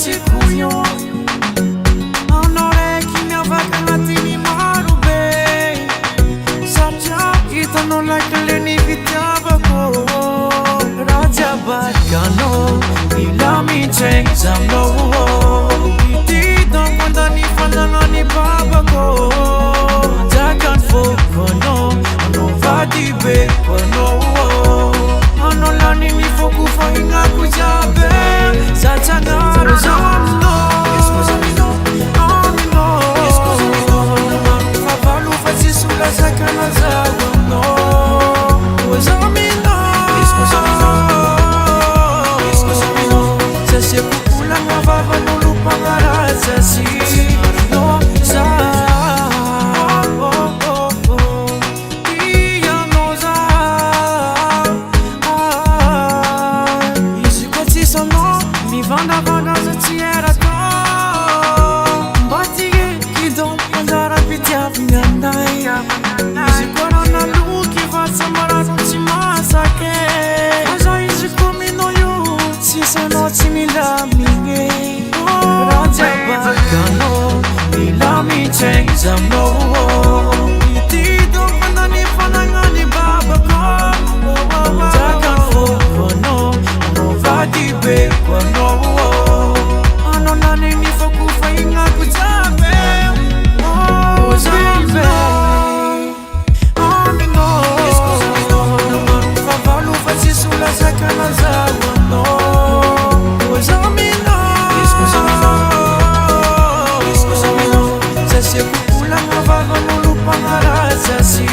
ratsikuyo anoreki miavakanatini marobe satria hitanao lakleni fitiavako rajabakano mila mitregny zaminao itidako mandany fananany babako manjakany fokonao anao vady beko anao anao laniny foko fahignako jiaby satsanaro zaminao favalo fa tsisy olazakana zaho aminao sasiakokolagna vavan'olo mpagnaratsy no za ianao za izy koa tsisy anao mivandavanda za tsy eraka mba tige kidon manjara-pitiavigny anay izy koa raha naloky vatsa marano tsy masake aza izy koa minao io tsisy anao tsy milamigny rajabakano mila mitregny zaminao itidako mandany fanagnany babako manjakany fokonao anao vady beko anao anao laniny foko fahignako jiaby zabe aminao favalo fa tsisy olazakana zaho aminao zaminao sasiakokolagna vavan'olo mpagnaratsy